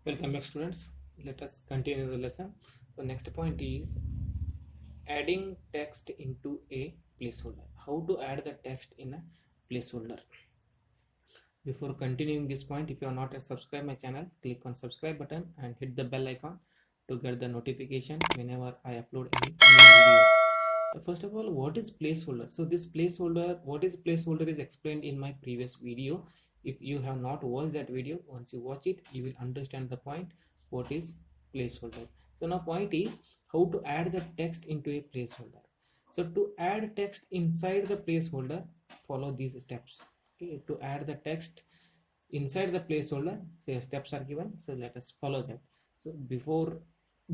Welcome back, students. Let us continue the lesson. The next point is adding text into a placeholder. How to add the text in a placeholder. Before continuing this point, if you are not yet subscribed my channel, click on subscribe button and hit the bell icon to get the notification whenever I upload any new videos. First of all, what is placeholder? So this placeholder, what is placeholder is explained in my previous video. If you have not watched that video, once you watch it, you will understand the point what is placeholder. So now point is how to add the text into a placeholder. So to add text inside the placeholder, follow these steps. Okay, to add the text inside the placeholder, so steps are given. So let us follow that. So before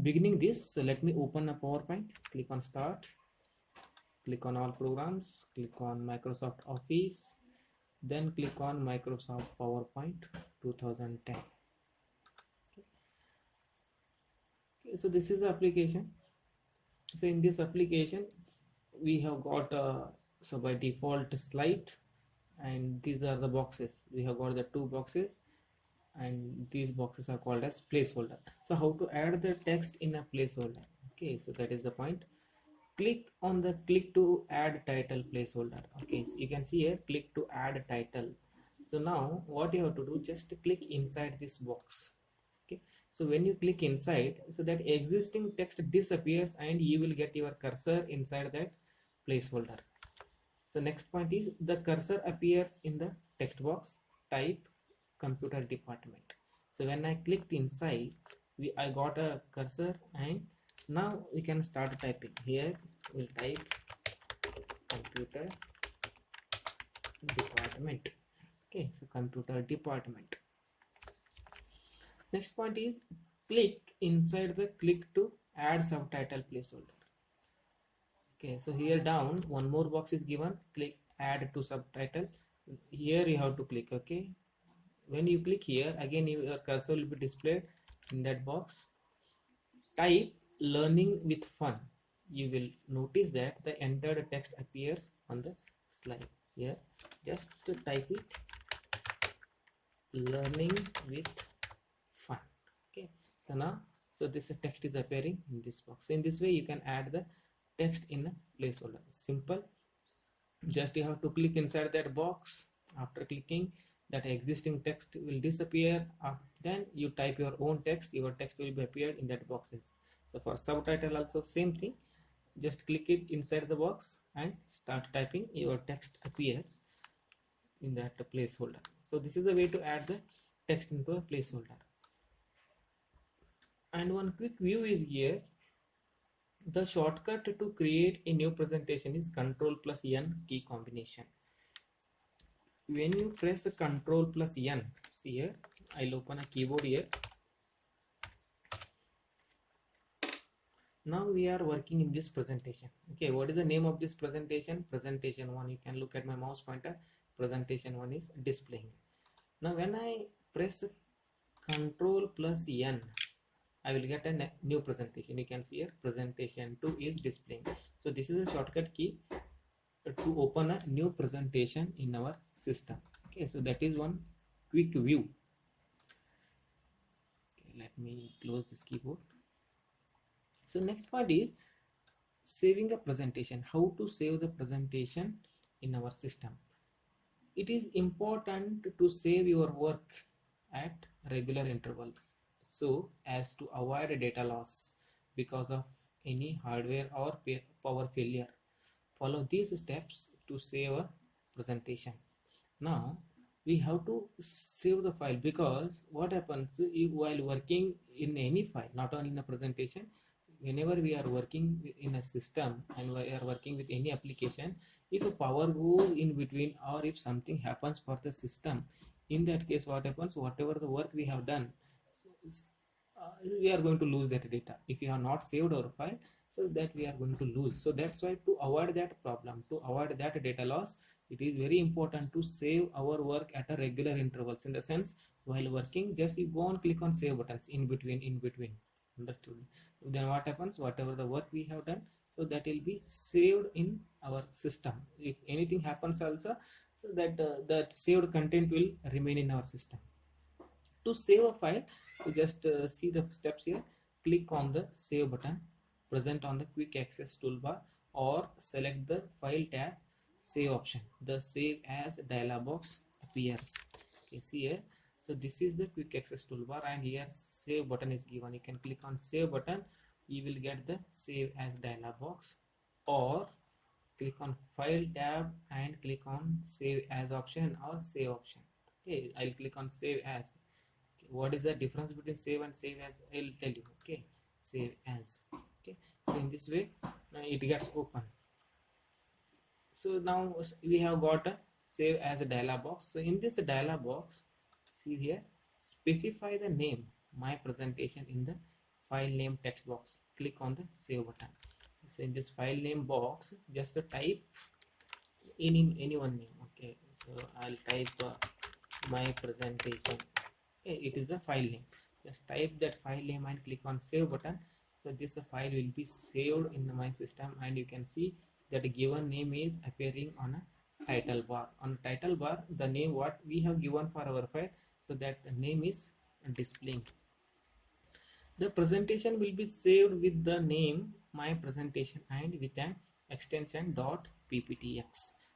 beginning this, so let me open a PowerPoint. Click on Start. Click on all programs, click on Microsoft Office, then click on Microsoft PowerPoint 2010. Okay, so this is the application. So in this application we have got so by default slide, and these are the boxes. We have got the two boxes, and these boxes are called as placeholder. So how to add the text in a placeholder? Okay, so that is the point. Click on the click to add title placeholder. Okay, so you can see here click to add title. So now what you have to do, just click inside this box. Okay, so when you click inside, so that existing text disappears and you will get your cursor inside that placeholder. So next point is the cursor appears in the text box, type computer department. So when I clicked inside, I got a cursor, and now we can start typing. Here we'll type computer department. Okay, so computer department. Next point is click inside the click to add subtitle placeholder. Okay, so here down one more box is given, click add to subtitle. Here you have to click. Okay, when you click here, again your cursor will be displayed in that box. Type learning with fun. You will notice that the entered text appears on the slide. Here just type it, learning with fun. Okay, so now this text is appearing in this box. In this way you can add the text in a placeholder. Simple. Just you have to click inside that box. After clicking, that existing text will disappear. Then you type your own text. Your text will be appeared in that boxes. So for subtitle also same thing. Just click it inside the box and start typing. Your text appears in that placeholder. So this is the way to add the text into a placeholder. And one quick view is here. The shortcut to create a new presentation is Ctrl+N key combination. When you press Ctrl+N, see here, I'll open a keyboard here. Now we are working in this presentation. Okay, what is the name of this presentation? Presentation 1. You can look at my mouse pointer. Presentation 1 is displaying. Now when I press Ctrl+N, I will get a new presentation. You can see here presentation 2 is displaying. So this is a shortcut key to open a new presentation in our system. Okay, so that is one quick view. Okay, let me close this keyboard. So next part is saving a presentation. How to save the presentation in our system? It is important to save your work at regular intervals, so as to avoid data loss because of any hardware or power failure. Follow these steps to save a presentation. Now we have to save the file, because what happens while working in any file, not only in a presentation, whenever we are working in a system and we are working with any application, if a power goes in between or if something happens for the system, in that case what happens, whatever the work we have done, we are going to lose that data. If we have not saved our file, so that we are going to lose. So that's why, to avoid that problem, to avoid that data loss, it is very important to save our work at a regular intervals. In the sense, while working, just you go and click on save buttons in between. Understood? Then what happens, whatever the work we have done, so that will be saved in our system. If anything happens also, so that that saved content will remain in our system. To save a file, So just see the steps here. Click on the save button present on the quick access toolbar, or select the file tab, save option. The save as dialog box appears. You see here. So this is the quick access toolbar, and here save button is given. You can click on save button, you will get the save as dialog box, or click on file tab and click on save as option or save option. Okay, I'll click on save as. Okay, what is the difference between save and save as? I'll tell you. Okay, save as. Okay, so in this way it gets open. So now we have got a save as a dialog box. So in this dialog box, see here, specify the name my presentation in the file name text box. Click on the save button. So in this file name box, just type any one name. Okay, so I'll type my presentation. Okay, it is a file name. Just type that file name and click on save button. So this file will be saved in my system, and you can see that given name is appearing on a title bar. On a title bar, the name what we have given for our file, so that name is displaying. The presentation will be saved with the name my presentation and with an extension .pptx.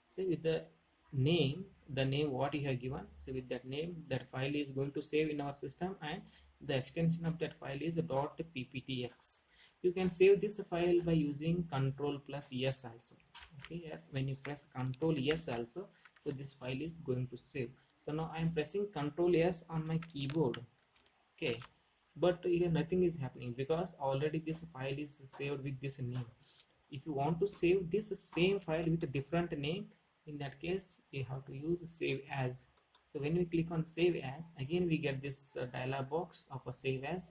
So with the name what you have given, so with that name, that file is going to save in our system, and the extension of that file is .pptx. You can save this file by using Ctrl+S also. Okay, when you press Ctrl+S also, so this file is going to save. So now I am pressing Ctrl+S on my keyboard. Okay, but here nothing is happening because already this file is saved with this name. If you want to save this same file with a different name, in that case you have to use save as. So when we click on save as, again we get this dialog box of a save as,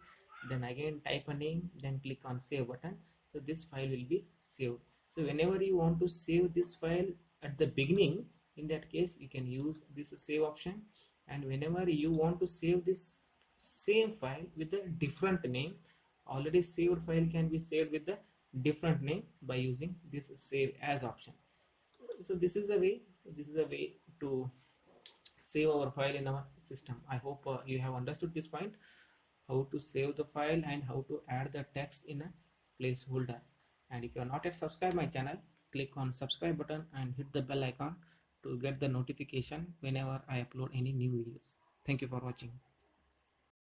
then again type a name, then click on save button. So this file will be saved. So whenever you want to save this file at the beginning, in that case you can use this save option, and whenever you want to save this same file with a different name, already saved file can be saved with the different name by using this save as option. So this is a way to save our file in our system. I hope you have understood this point, how to save the file and how to add the text in a placeholder. And if you are not yet subscribed my channel, click on subscribe button and hit the bell icon to get the notification whenever I upload any new videos. Thank you for watching.